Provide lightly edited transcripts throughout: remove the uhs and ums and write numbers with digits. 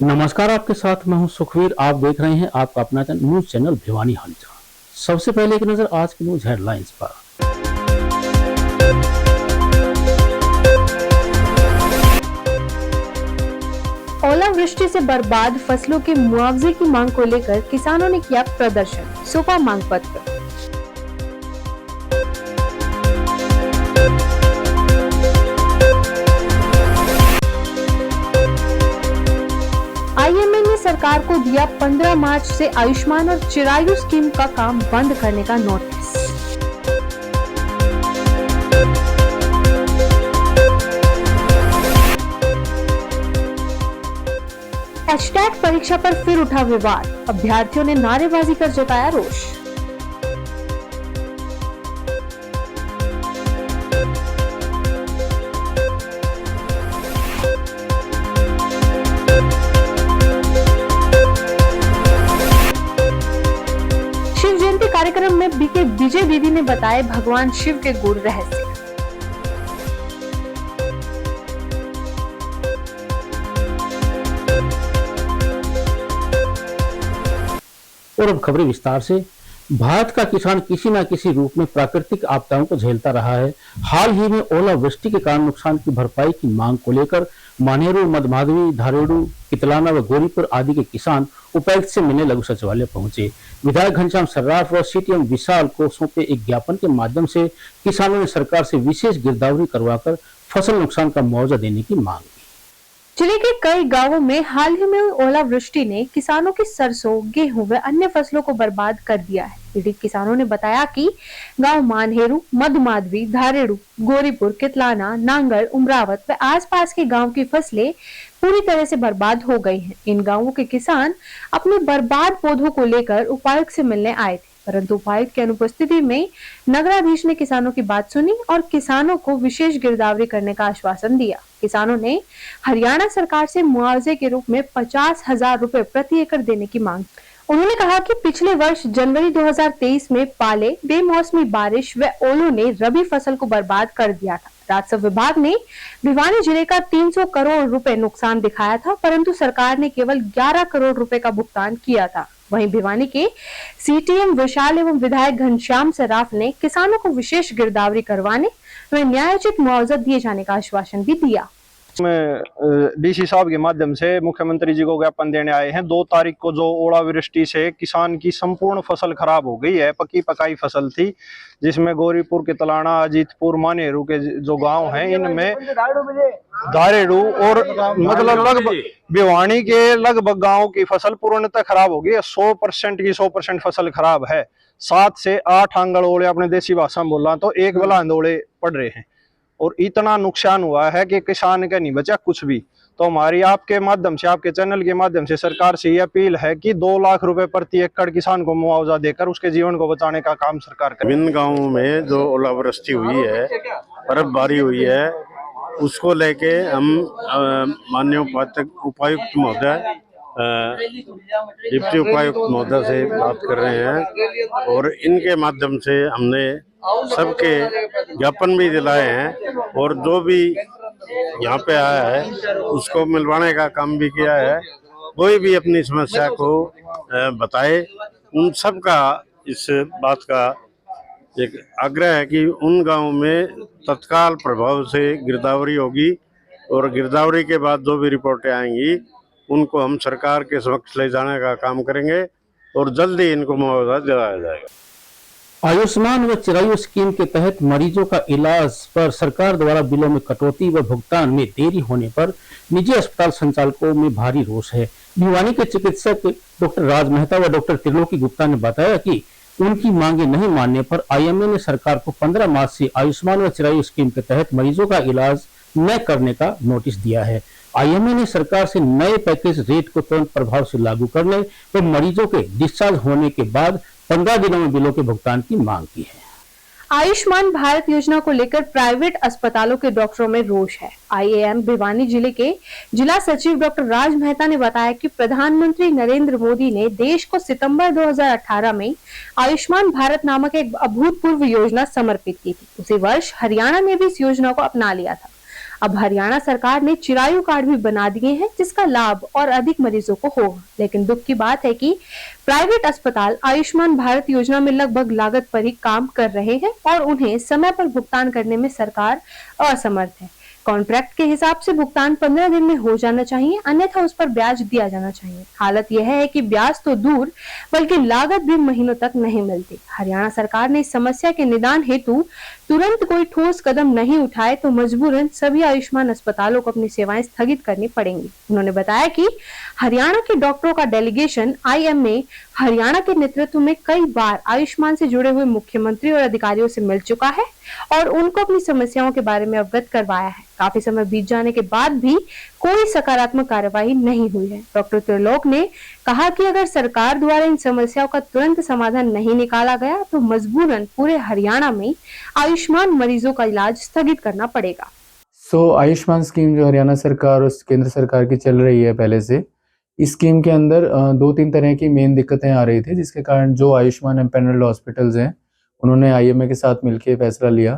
नमस्कार, आपके साथ मैं हूं सुखवीर। आप देख रहे हैं आपका अपना न्यूज चैनल भिवानी हालचाल। सबसे पहले एक नजर आज की न्यूज हेडलाइंस पर। ओलावृष्टि से बर्बाद फसलों के मुआवजे की मांग को लेकर किसानों ने किया प्रदर्शन, सौंपा मांग पत्र। आईएमए ने सरकार को दिया 15 मार्च से आयुष्मान और चिरायु स्कीम का काम बंद करने का नोटिस। हैशटैग परीक्षा पर फिर उठा विवाद, अभ्यर्थियों ने नारेबाजी कर जताया रोष। शिव जयंती कार्यक्रम में बीके विजय दीदी ने बताए भगवान शिव के गुण रहस्य। और अब खबरें विस्तार से। भारत का किसान किसी न किसी रूप में प्राकृतिक आपदाओं को झेलता रहा है। हाल ही में ओलावृष्टि के कारण नुकसान की भरपाई की मांग को लेकर मानेरू, मधमाधवी, धारेड़ू, कितलाना व गोरीपुर आदि के किसान उपायुक्त से मिलने लघु सचिवालय पहुंचे। विधायक घनश्याम सर्राफ व सीटीएम विशाल को सौंपे एक ज्ञापन के माध्यम से किसानों ने सरकार से विशेष गिरदावरी करवाकर फसल नुकसान का मुआवजा देने की मांग की। जिले के कई गांवों में हाल ही में हुई ओलावृष्टि ने किसानों की सरसों, गेहूं व अन्य फसलों को बर्बाद कर दिया है। पीड़ित किसानों ने बताया कि गांव मानहेरू, मधमाधवी, धारेड़ू, गोरीपुर, कितलाना, नांगल, उमरावत व आसपास के गांव की फसलें पूरी तरह से बर्बाद हो गई हैं। इन गांवों के किसान अपने बर्बाद पौधों को लेकर उपायुक्त से मिलने आए थे, परंतु उपायुक्त की अनुपस्थिति में नगराधीश ने किसानों की बात सुनी और किसानों को विशेष गिरदावरी करने का आश्वासन दिया। किसानों ने हरियाणा सरकार से मुआवजे के रूप में 50,000 रुपए प्रति एकड़ देने की मांग। उन्होंने कहा कि पिछले वर्ष जनवरी 2023 में पाले, बेमौसमी बारिश व ओलों ने रबी फसल को बर्बाद कर दिया था। राजस्व विभाग ने भिवानी जिले का 300 करोड़ रुपए नुकसान दिखाया था, परंतु सरकार ने केवल 11 करोड़ रुपए का भुगतान किया था। वहीं भिवानी के सीटीएम विशाल एवं विधायक घनश्याम सर्राफ ने किसानों को विशेष गिरदावरी करवाने व न्यायोचित मुआवजा दिए जाने का आश्वासन भी दिया। डीसी साहब के माध्यम से मुख्यमंत्री जी को ज्ञापन देने आए हैं। 2 तारीख को जो ओलावृष्टि से किसान की संपूर्ण फसल खराब हो गई है, पकी पकाई फसल थी, जिसमें गोरीपुर, कितलाना, अजीतपुर, मानेरू के जो गांव हैं, इनमें धारेड़ू और मतलब लगभग भिवानी के लगभग गांव की फसल पूर्णतः खराब हो गई है। 100% की 100% फसल खराब है। 7 से 8 आंगल ओले, अपने देसी भाषा में बोला तो 1 बलांद ओले पड़ रहे हैं और इतना नुकसान हुआ है कि किसान का नहीं बचा कुछ भी। तो हमारी आपके माध्यम से, आपके चैनल के माध्यम से सरकार से ये अपील है कि 2 लाख रुपए प्रति एकड़ किसान को मुआवजा देकर उसके जीवन को बचाने का काम सरकार करे। विभिन्न गांवों में जो ओलावृष्टि हुई है, बर्फबारी हुई है, उसको लेके हम माननीय उपायुक्त महोदय, डिप्टी उपायुक्त महोदय से बात कर रहे हैं और इनके माध्यम से हमने सबके ज्ञापन भी दिलाए हैं और जो भी यहाँ पे आया है उसको मिलवाने का काम भी किया है। कोई भी अपनी समस्या को बताए, उन सब का इस बात का एक आग्रह है कि उन गांवों में तत्काल प्रभाव से गिरदावरी होगी और गिरदावरी के बाद जो भी रिपोर्टें आएंगी उनको हम सरकार के समक्ष ले जाने का काम करेंगे और जल्दी इनको मुआवजा दिलाया जाएगा। आयुष्मान व चिरायु स्कीम के तहत मरीजों का इलाज पर सरकार द्वारा बिलों में कटौती व भुगतान में देरी होने पर निजी अस्पताल संचालकों में भारी रोष है। भिवानी के चिकित्सक डॉक्टर राज मेहता व डॉक्टर त्रिलोकी गुप्ता ने बताया कि उनकी मांगे नहीं मानने पर आईएमए ने सरकार को 15 मार्च से आयुष्मान व चिरायु स्कीम के तहत मरीजों का इलाज न करने का नोटिस दिया है। आईएमए ने सरकार से नए पैकेज रेट को तुरंत प्रभाव से लागू करने व मरीजों के डिस्चार्ज होने के बाद 15 दिनों में बिलों के भुगतान की मांग की है। आयुष्मान भारत योजना को लेकर प्राइवेट अस्पतालों के डॉक्टरों में रोष है। आईएएम भिवानी जिले के जिला सचिव डॉक्टर राज मेहता ने बताया कि प्रधानमंत्री नरेंद्र मोदी ने देश को सितंबर 2018 में आयुष्मान भारत नामक एक अभूतपूर्व योजना समर्पित की थी। उसी वर्ष हरियाणा ने भी इस योजना को अपना लिया था। अब हरियाणा सरकार ने चिरायु कार्ड भी बना दिए हैं, जिसका लाभ और अधिक मरीजों को होगा। लेकिन दुख की बात है कि प्राइवेट अस्पताल आयुष्मान भारत योजना में लगभग लागत पर ही काम कर रहे हैं और उन्हें समय पर भुगतान करने में सरकार असमर्थ है। कॉन्ट्रैक्ट के हिसाब से भुगतान 15 दिन में हो जाना चाहिए, अन्यथा उस पर ब्याज दिया जाना चाहिए। हालत यह है कि ब्याज तो दूर बल्कि लागत भी महीनों तक नहीं मिलती। हरियाणा सरकार ने इस समस्या के निदान हेतु तुरंत कोई ठोस कदम नहीं उठाए तो मजबूरन सभी आयुष्मान अस्पतालों को अपनी सेवाएं स्थगित करनी पड़ेंगी। उन्होंने बताया कि हरियाणा के डॉक्टरों का डेलीगेशन IMA हरियाणा के नेतृत्व में कई बार आयुष्मान से जुड़े हुए मुख्यमंत्री और अधिकारियों से मिल चुका है और उनको अपनी समस्याओं के बारे में अवगत करवाया है। काफी समय बीत जाने के बाद भी कोई सकारात्मक कार्यवाही नहीं हुई है। डॉक्टर त्रिलोक ने कहा कि अगर सरकार द्वारा इन समस्याओं का तुरंत समाधान नहीं निकाला गया तो मजबूरन पूरे हरियाणा में आयुष्मान मरीजों का इलाज स्थगित करना पड़ेगा। आयुष्मान स्कीम जो हरियाणा सरकार और केंद्र सरकार की चल रही है पहले से, इस स्कीम के अंदर 2-3 तरह की मेन दिक्कतें आ रही थी, जिसके कारण जो आयुष्मान एम्पैनल्ड हॉस्पिटल्स हैं उन्होंने IMA के साथ मिलकर फैसला लिया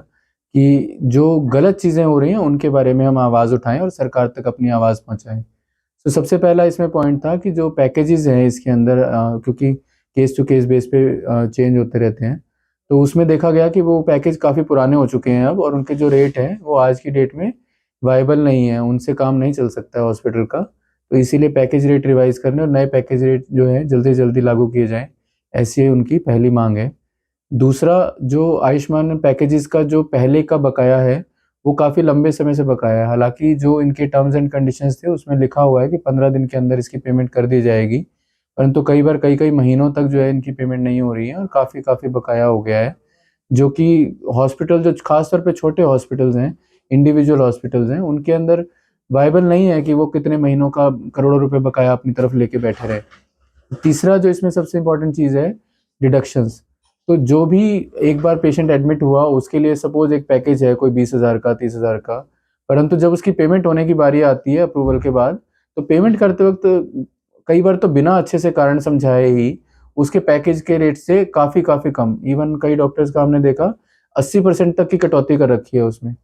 कि जो गलत चीज़ें हो रही हैं उनके बारे में हम आवाज़ उठाएं और सरकार तक अपनी आवाज़ पहुंचाएं। तो सबसे पहला इसमें पॉइंट था कि जो पैकेजेस हैं इसके अंदर, क्योंकि केस टू केस बेस पे चेंज होते रहते हैं, तो उसमें देखा गया कि वो पैकेज काफ़ी पुराने हो चुके हैं अब, और उनके जो रेट हैं वो आज की डेट में वायबल नहीं है, उनसे काम नहीं चल सकता है हॉस्पिटल का। तो इसीलिए पैकेज रेट रिवाइज करने और नए पैकेज रेट जो है जल्दी से जल्दी लागू किए जाएं, ऐसी उनकी पहली मांग है। दूसरा, जो आयुष्मान पैकेजेस का जो पहले का बकाया है वो काफ़ी लंबे समय से बकाया है। हालांकि जो इनके टर्म्स एंड कंडीशंस थे उसमें लिखा हुआ है कि 15 दिन के अंदर इसकी पेमेंट कर दी जाएगी, परंतु कई बार कई महीनों तक जो है इनकी पेमेंट नहीं हो रही है और काफ़ी बकाया हो गया है, जो कि हॉस्पिटल जो खासतौर पे छोटे हॉस्पिटल्स हैं, इंडिविजुअल हॉस्पिटल्स हैं, उनके अंदर वायबल नहीं है कि वो कितने महीनों का करोड़ों रुपए बकाया अपनी तरफ लेके बैठे रहे। तीसरा जो इसमें सबसे इम्पोर्टेंट चीज़ है, डिडक्शंस। तो जो भी एक बार पेशेंट एडमिट हुआ उसके लिए सपोज एक पैकेज है कोई 20,000 का, 30,000 का, परंतु जब उसकी पेमेंट होने की बारी आती है अप्रूवल के बाद, तो पेमेंट करते वक्त कई बार तो बिना अच्छे से कारण समझाए ही उसके पैकेज के रेट से काफ़ी कम, इवन कई डॉक्टर्स का हमने देखा 80% तक की कटौती कर रखी है उसमें।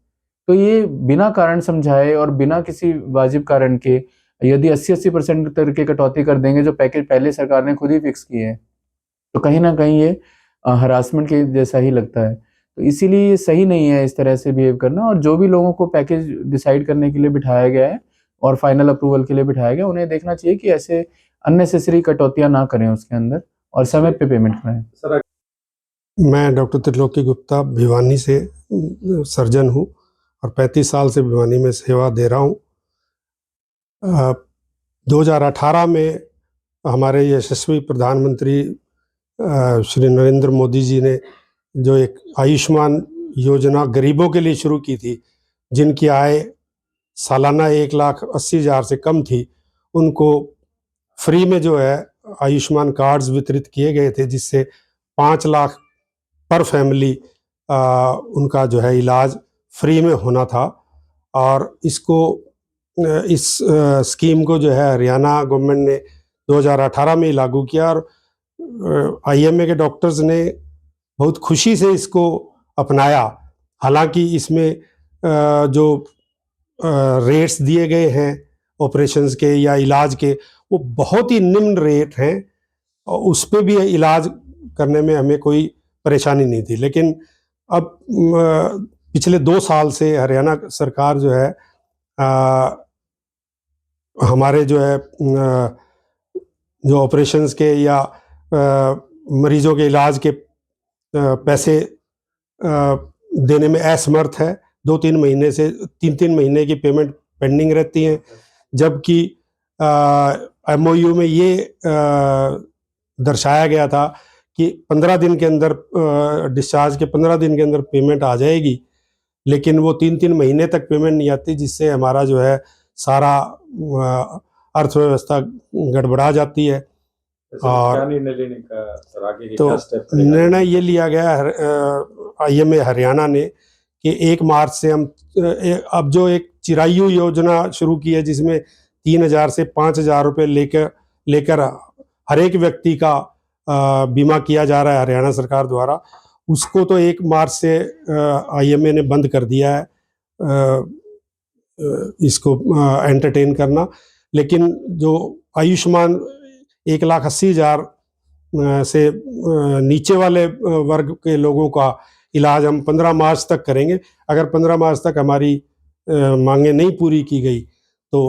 तो ये बिना कारण समझाए और बिना किसी वाजिब कारण के यदि 80% तक की कटौती कर देंगे जो पैकेज पहले सरकार ने खुद ही फिक्स किए हैं, तो कहीं ना कहीं ये हरासमेंट के जैसा ही लगता है। तो इसीलिए ये सही नहीं है इस तरह से बिहेव करना, और जो भी लोगों को पैकेज डिसाइड करने के लिए बिठाया गया है और फाइनल अप्रूवल के लिए बिठाया गया, उन्हें देखना चाहिए कि ऐसे अननेसेसरी कटौतियां ना करें उसके अंदर और समय पे पेमेंट कराएं। मैं डॉक्टर त्रिलोकी गुप्ता भिवानी से सर्जन हूँ और 35 साल से भिवानी में सेवा दे रहा हूँ। 2018 में हमारे यशस्वी प्रधानमंत्री श्री नरेंद्र मोदी जी ने जो एक आयुष्मान योजना गरीबों के लिए शुरू की थी, जिनकी आय सालाना 1,80,000 से कम थी, उनको फ्री में जो है आयुष्मान कार्ड्स वितरित किए गए थे, जिससे 5 लाख पर फैमिली उनका जो है इलाज फ्री में होना था। और इस स्कीम को जो है हरियाणा गवर्नमेंट ने 2018 में लागू किया और IMA के डॉक्टर्स ने बहुत खुशी से इसको अपनाया। हालांकि इसमें जो रेट्स दिए गए हैं ऑपरेशंस के या इलाज के, वो बहुत ही निम्न रेट हैं और उस पर भी इलाज करने में हमें कोई परेशानी नहीं थी। लेकिन अब पिछले 2 साल से हरियाणा सरकार जो है हमारे जो है जो ऑपरेशंस के या मरीजों के इलाज के पैसे देने में असमर्थ है। 2-3 महीने से 3-3 महीने की पेमेंट पेंडिंग रहती हैं, जबकि MOU में ये दर्शाया गया था कि 15 दिन के अंदर डिस्चार्ज के 15 दिन के अंदर पेमेंट आ जाएगी, लेकिन वो 3-3 महीने तक पेमेंट नहीं आती, जिससे हमारा जो है सारा अर्थव्यवस्था गड़बड़ा जाती है। और क्या निर्णय लेने का सर आगे की क्या स्टेप? निर्णय ये लिया गया IMA हरियाणा ने कि 1 मार्च से हम अब जो एक चिरायु योजना शुरू की है, जिसमें 3,000 से 5,000 रुपये लेकर हर एक व्यक्ति का बीमा किया जा रहा है हरियाणा सरकार द्वारा, उसको तो 1 मार्च से IMA ने बंद कर दिया है। इसको एंटरटेन करना। लेकिन जो आयुष्मान 1,80,000 से नीचे वाले वर्ग के लोगों का इलाज हम 15 मार्च तक करेंगे। अगर 15 मार्च तक हमारी मांगे नहीं पूरी की गई तो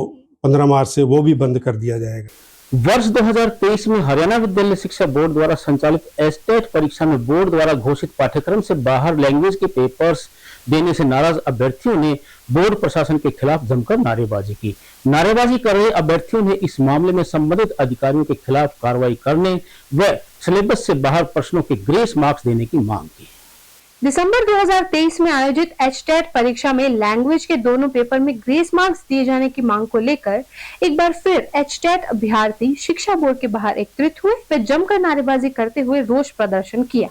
15 मार्च से वो भी बंद कर दिया जाएगा। वर्ष 2023 में हरियाणा विद्यालय शिक्षा बोर्ड द्वारा संचालित एस्टेट परीक्षा में बोर्ड द्वारा घोषित पाठ्यक्रम से बाहर लैंग्वेज के पेपर्स देने से नाराज अभ्यर्थियों ने बोर्ड प्रशासन के खिलाफ जमकर नारेबाजी की। नारेबाजी कर रहे अभ्यर्थियों ने इस मामले में संबंधित अधिकारियों के खिलाफ कार्रवाई करने व सिलेबस से बाहर प्रश्नों के ग्रेस मार्क्स देने की मांग की। दिसंबर 2023 में आयोजित एचटेट परीक्षा में लैंग्वेज के दोनों पेपर में ग्रेस मार्क्स दिए जाने की मांग को लेकर एक बार फिर एचटेट अभ्यर्थी शिक्षा बोर्ड के बाहर एकत्रित हुए व जमकर नारेबाजी करते हुए रोष प्रदर्शन किया।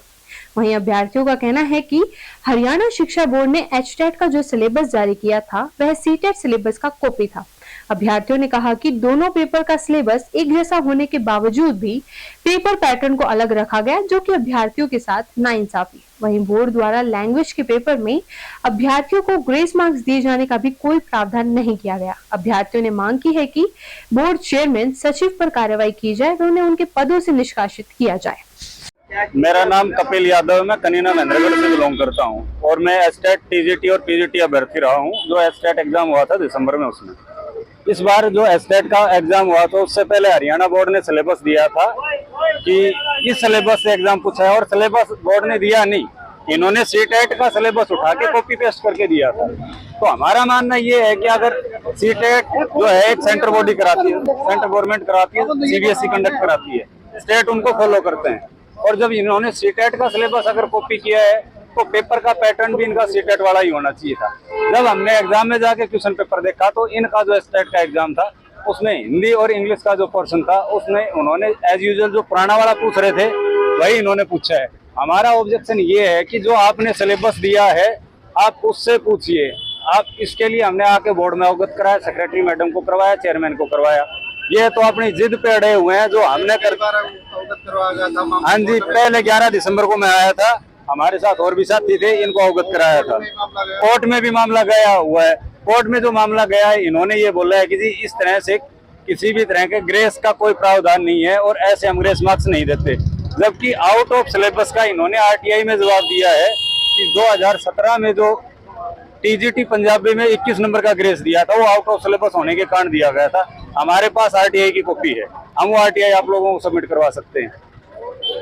वहीं अभ्यर्थियों का कहना है कि हरियाणा शिक्षा बोर्ड ने एचटेट का जो सिलेबस जारी किया था वह सीटेट सिलेबस का कॉपी था। अभ्यर्थियों ने कहा कि दोनों पेपर का सिलेबस एक जैसा होने के बावजूद भी पेपर पैटर्न को अलग रखा गया, जो कि अभ्यर्थियों के साथ नाइंसाफी। वहीं बोर्ड द्वारा लैंग्वेज के पेपर में अभ्यर्थियों को ग्रेस मार्क्स दिए जाने का भी कोई प्रावधान नहीं किया गया। अभ्यर्थियों ने मांग की है कि बोर्ड चेयरमैन सचिव पर कार्रवाई की जाए व उन्हें उनके पदों से निष्कासित किया जाए। मेरा नाम कपिल यादव है, मैं कनीना महेंद्रगढ़ से बिलोंग करता हूं और मैं एस्टेट टीजीटी और पीजीटी अभ्यर्थी रहा हूं। जो एस्टेट एग्जाम हुआ था दिसंबर में, उसमें इस बार जो एस्टेट का एग्जाम हुआ तो उससे पहले हरियाणा बोर्ड ने सिलेबस दिया था कि इस सिलेबस से एग्जाम पूछा है और सिलेबस बोर्ड ने दिया नहीं, इन्होंने सीटेट का सिलेबस उठा के कॉपी पेस्ट करके दिया था। तो हमारा मानना ये है कि अगर सीटेट जो है एक सेंट्रल बॉडी कराती है, सेंट्रल गवर्नमेंट कराती है, सीबीएसई कंडक्ट कराती है, स्टेट उनको फॉलो करते हैं। और जब इन्होंने सीटेट का सिलेबस अगर कॉपी किया है तो पेपर का पैटर्न भी इनका सीटेट वाला ही होना चाहिए था। जब हमने एग्जाम में जाके क्वेश्चन पेपर देखा तो इनका जो स्टेट का एग्जाम था उसमें हिंदी और इंग्लिश का जो पोर्शन था उसमें उन्होंने एज यूजुअल जो पुराना वाला पूछ रहे थे वही इन्होंने पूछा है। हमारा ऑब्जेक्शन ये है कि जो आपने सिलेबस दिया है आप उससे पूछिए। आप इसके लिए हमने आके बोर्ड में अवगत कराया, सेक्रेटरी मैडम को करवाया, चेयरमैन को करवाया। ये तो अपनी जिद पे अड़े हुए हैं जो हमने हाँ जी, पहले 11 दिसंबर को मैं आया था, हमारे साथ और भी साथी थे, इनको अवगत कराया था। कोर्ट में भी मामला गया हुआ है। कोर्ट में जो मामला गया है इन्होंने ये बोला है कि जी इस तरह से किसी भी तरह के ग्रेस का कोई प्रावधान नहीं है और ऐसे हम ग्रेस मार्क्स नहीं देते। जबकि आउट ऑफ सिलेबस का इन्होंने आरटीआई में जवाब दिया है कि 2017 में जो टीजीटी पंजाबी में 21 नंबर का ग्रेस दिया था वो आउट ऑफ सिलेबस होने के कारण दिया गया था। हमारे पास आरटीआई की कॉपी है, हम वो आरटीआई आप लोगों को सबमिट करवा सकते हैं।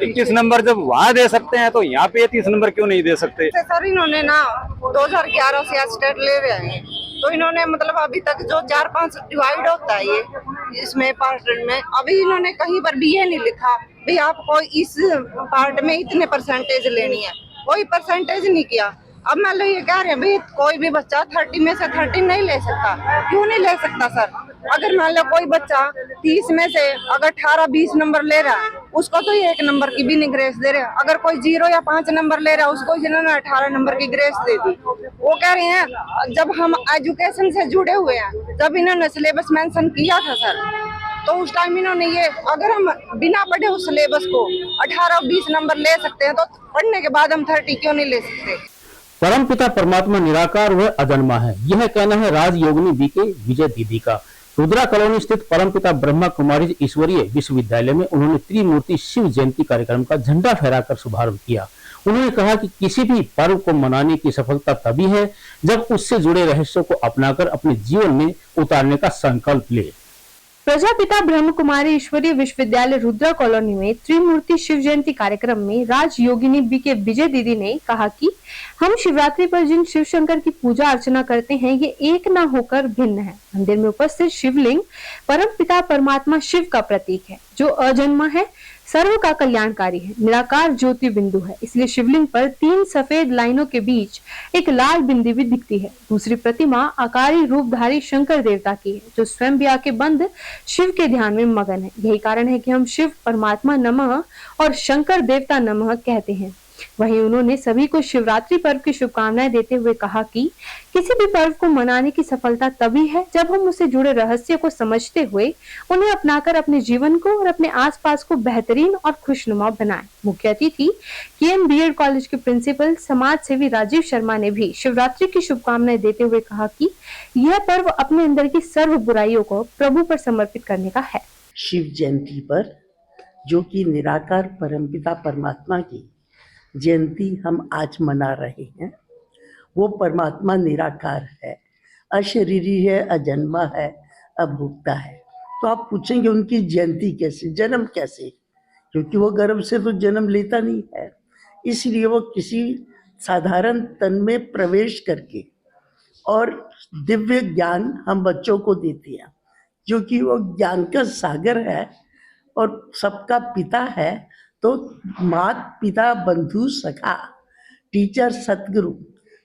21 नंबर जब वहाँ दे सकते हैं तो यहाँ पे 30 नंबर क्यों नहीं दे सकते? सर इन्होंने ना 2011 से स्टेट ले रहे हैं तो इन्होंने मतलब अभी तक जो 4-5 डिवाइड होता है ये इसमें पार्ट में, अभी इन्होंने कहीं पर भी ये नहीं लिखा भाई आपको इस पार्ट में इतने परसेंटेज लेनी है, कोई परसेंटेज नहीं किया। अब मान लो ये कह रहे हैं भाई कोई भी बच्चा 30 में से 30 नहीं ले सकता। क्यों नहीं ले सकता सर? अगर मान लो कोई बच्चा 30 में से अगर 18-20 नंबर ले रहा है उसको तो ये 1 नंबर की भी नहीं ग्रेस दे रहे। अगर कोई 0 या 5 नंबर ले रहा है उसको जिन्होंने 18 नंबर की ग्रेस दे दी। वो कह रहे हैं जब हम एजुकेशन से जुड़े हुए हैं, जब इन्होंने सिलेबस मेंशन किया था सर तो उस टाइम इन्होंने ये अगर हम बिना पढ़े उस सिलेबस को 18-20 नंबर ले सकते हैं तो पढ़ने के बाद हम 30 क्यों नहीं ले सकते? परमपिता परमात्मा निराकार व अजन्मा है, यह कहना है राजयोगिनी बीके विजय दीदी का। रुद्रा कॉलोनी स्थित परमपिता ब्रह्मा कुमारी ईश्वरीय विश्वविद्यालय में उन्होंने त्रिमूर्ति शिव जयंती कार्यक्रम का झंडा फहराकर शुभारंभ किया। उन्होंने कहा कि किसी भी पर्व को मनाने की सफलता तभी है जब उससे जुड़े रहस्यों को अपनाकर अपने जीवन में उतारने का संकल्प ले। प्रजापिता ब्रह्म कुमारी ईश्वरीय विश्वविद्यालय रुद्रा कॉलोनी में त्रिमूर्ति शिव जयंती कार्यक्रम में राजयोगिनी बीके विजय दीदी ने कहा कि हम शिवरात्रि पर जिन शिव शंकर की पूजा अर्चना करते हैं ये एक ना होकर भिन्न है। मंदिर में उपस्थित शिवलिंग परम पिता परमात्मा शिव का प्रतीक है जो अजन्मा है, सर्व का कल्याणकारी है, निराकार ज्योति बिंदु है। इसलिए शिवलिंग पर 3 सफेद लाइनों के बीच एक लाल बिंदी भी दिखती है। दूसरी प्रतिमा आकारी रूपधारी शंकर देवता की है जो स्वयं भी आके बंद शिव के ध्यान में मगन है। यही कारण है कि हम शिव परमात्मा नमः और शंकर देवता नमः कहते हैं। वहीं उन्होंने सभी को शिवरात्रि पर्व की शुभकामनाएं देते हुए कहा कि किसी भी पर्व को मनाने की सफलता तभी है जब हम उससे जुड़े रहस्य को समझते हुए उन्हें अपनाकर अपने जीवन को और अपने आसपास को बेहतरीन और खुशनुमा बनाएं। मुख्य अतिथि केएम बीएड कॉलेज के प्रिंसिपल समाज सेवी राजीव शर्मा ने भी शिवरात्रि की शुभकामनाएं देते हुए कहा कि यह पर्व अपने अंदर की सर्व बुराइयों को प्रभु पर समर्पित करने का है। शिव जयंती पर, जो कि निराकार परमपिता परमात्मा की जयंती हम आज मना रहे हैं, वो परमात्मा निराकार है, अशरीरी है, अजन्मा है, अभोक्ता है। तो आप पूछेंगे उनकी जयंती कैसे, जन्म कैसे, क्योंकि वो गर्भ से तो जन्म लेता नहीं है, इसलिए वो किसी साधारण तन में प्रवेश करके और दिव्य ज्ञान हम बच्चों को देते हैं, क्योंकि वो ज्ञान का सागर है और सबका पिता है। तो माता पिता बंधु सखा टीचर सतगुरु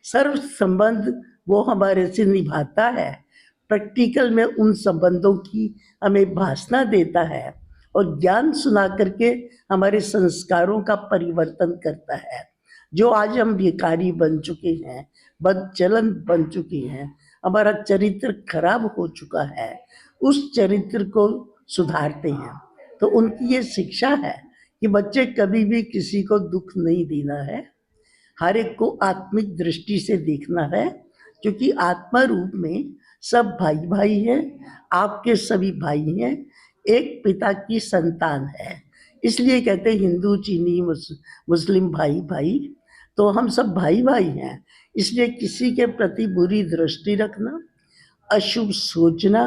सर्व संबंध वो हमारे से निभाता है। प्रैक्टिकल में उन संबंधों की हमें भाषा देता है और ज्ञान सुना करके हमारे संस्कारों का परिवर्तन करता है। जो आज हम भिखारी बन चुके हैं, बदचलन बन चुके हैं, हमारा चरित्र खराब हो चुका है, उस चरित्र को सुधारते हैं। तो उनकी ये शिक्षा है कि बच्चे कभी भी किसी को दुख नहीं देना है, हर एक को आत्मिक दृष्टि से देखना है, क्योंकि आत्मा रूप में सब भाई भाई हैं, आपके सभी भाई हैं, एक पिता की संतान है। इसलिए कहते हैं हिंदू चीनी मुस्लिम भाई भाई, तो हम सब भाई भाई हैं। इसलिए किसी के प्रति बुरी दृष्टि रखना, अशुभ सोचना,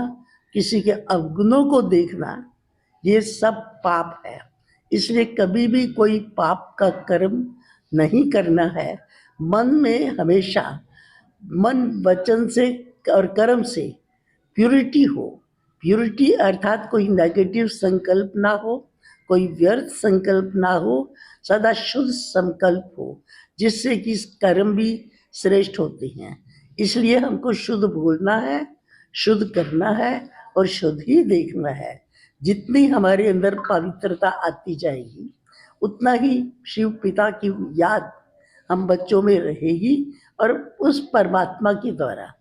किसी के अवगुणों को देखना, ये सब पाप है। इसलिए कभी भी कोई पाप का कर्म नहीं करना है। मन में हमेशा मन वचन से और कर्म से प्यूरिटी हो। प्यूरिटी अर्थात कोई नेगेटिव संकल्प ना हो, कोई व्यर्थ संकल्प ना हो, सदा शुद्ध संकल्प हो, जिससे कि कर्म भी श्रेष्ठ होते हैं। इसलिए हमको शुद्ध बोलना है, शुद्ध करना है और शुद्ध ही देखना है। जितनी हमारे अंदर पवित्रता आती जाएगी, उतना ही शिव पिता की याद हम बच्चों में रहेगी और उस परमात्मा के द्वारा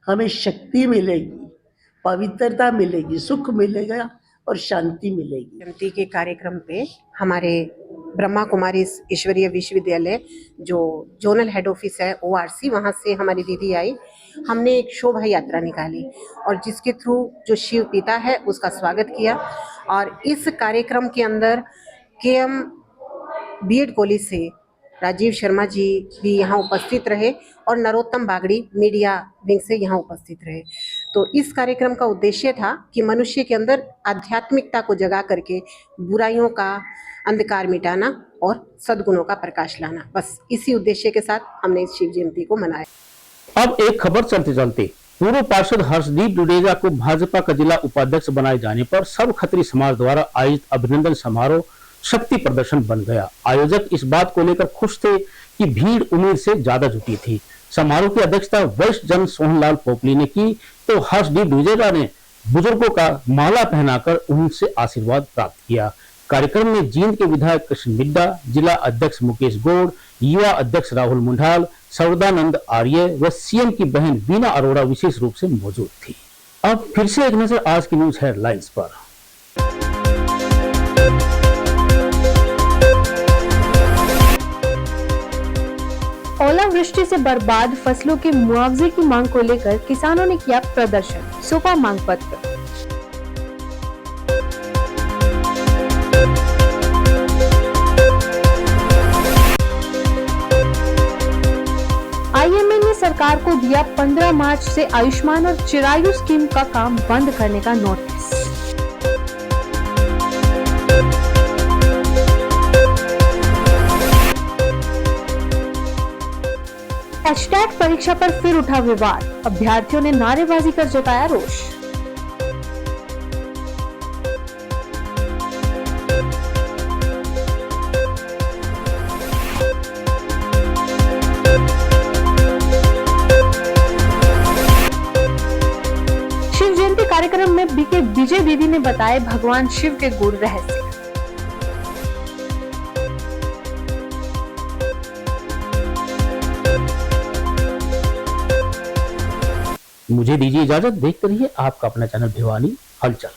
हमें शक्ति मिलेगी, पवित्रता मिलेगी, सुख मिलेगा और शांति मिलेगी। जयंती के कार्यक्रम पे हमारे ब्रह्मा कुमारी ईश्वरीय विश्वविद्यालय जो जोनल हेड ऑफिस है ORC, वहाँ से हमारी दीदी आई। हमने एक शोभा यात्रा निकाली और जिसके थ्रू जो शिव पिता है उसका स्वागत किया। और इस कार्यक्रम के अंदर केएम बीएड कॉलेज से राजीव शर्मा जी भी यहाँ उपस्थित रहे और नरोत्तम बागड़ी मीडिया विंग से यहाँ उपस्थित रहे। तो इस कार्यक्रम का उद्देश्य था कि मनुष्य के अंदर आध्यात्मिकता को जगा करके बुराइयों का अंधकार मिटाना और सद्गुणों का प्रकाश लाना। बस इसी उद्देश्य के साथ हमने इस शिव जयंती को मनाया। अब एक खबर चलते चलते, पूर्व पार्षद हर्षदीप जुडेजा को भाजपा का जिला उपाध्यक्ष बनाए जाने पर सर्व खत्री समाज द्वारा आयोजित अभिनंदन समारोह शक्ति प्रदर्शन बन गया। आयोजक इस बात को लेकर खुश थे कि भीड़ उम्मीद से ज्यादा जुटी थी। समारोह की अध्यक्षता वरिष्ठ जन सोहनलाल पोपली ने की, तो हर्षदीप जुडेजा ने बुजुर्गों का माला पहनाकर उनसे आशीर्वाद प्राप्त किया। कार्यक्रम में जींद के विधायक कृष्ण मिड्डा, जिला अध्यक्ष मुकेश गौड़, युवा अध्यक्ष राहुल मुंडाल, सौदानंद आर्य व सीएम की बहन बीना अरोड़ा विशेष रूप से मौजूद थी। अब फिर से एक नजर आज की न्यूज हेडलाइंस पर। ओलावृष्टि से बर्बाद फसलों के मुआवजे की मांग को लेकर किसानों ने किया प्रदर्शन, सौंपा मांग पत्र। आईएमए ने सरकार को दिया 15 मार्च से आयुष्मान और चिरायु स्कीम का काम बंद करने का नोटिस। एचटेट परीक्षा पर फिर उठा विवाद, अभ्यर्थियों ने नारेबाजी कर जताया रोष। शिव जयंती कार्यक्रम में बीके विजय दीदी ने बताए भगवान शिव के गुण रहस्य। मुझे दीजिए इजाजत। देखते रहिए आपका अपना चैनल भिवानी हलचल।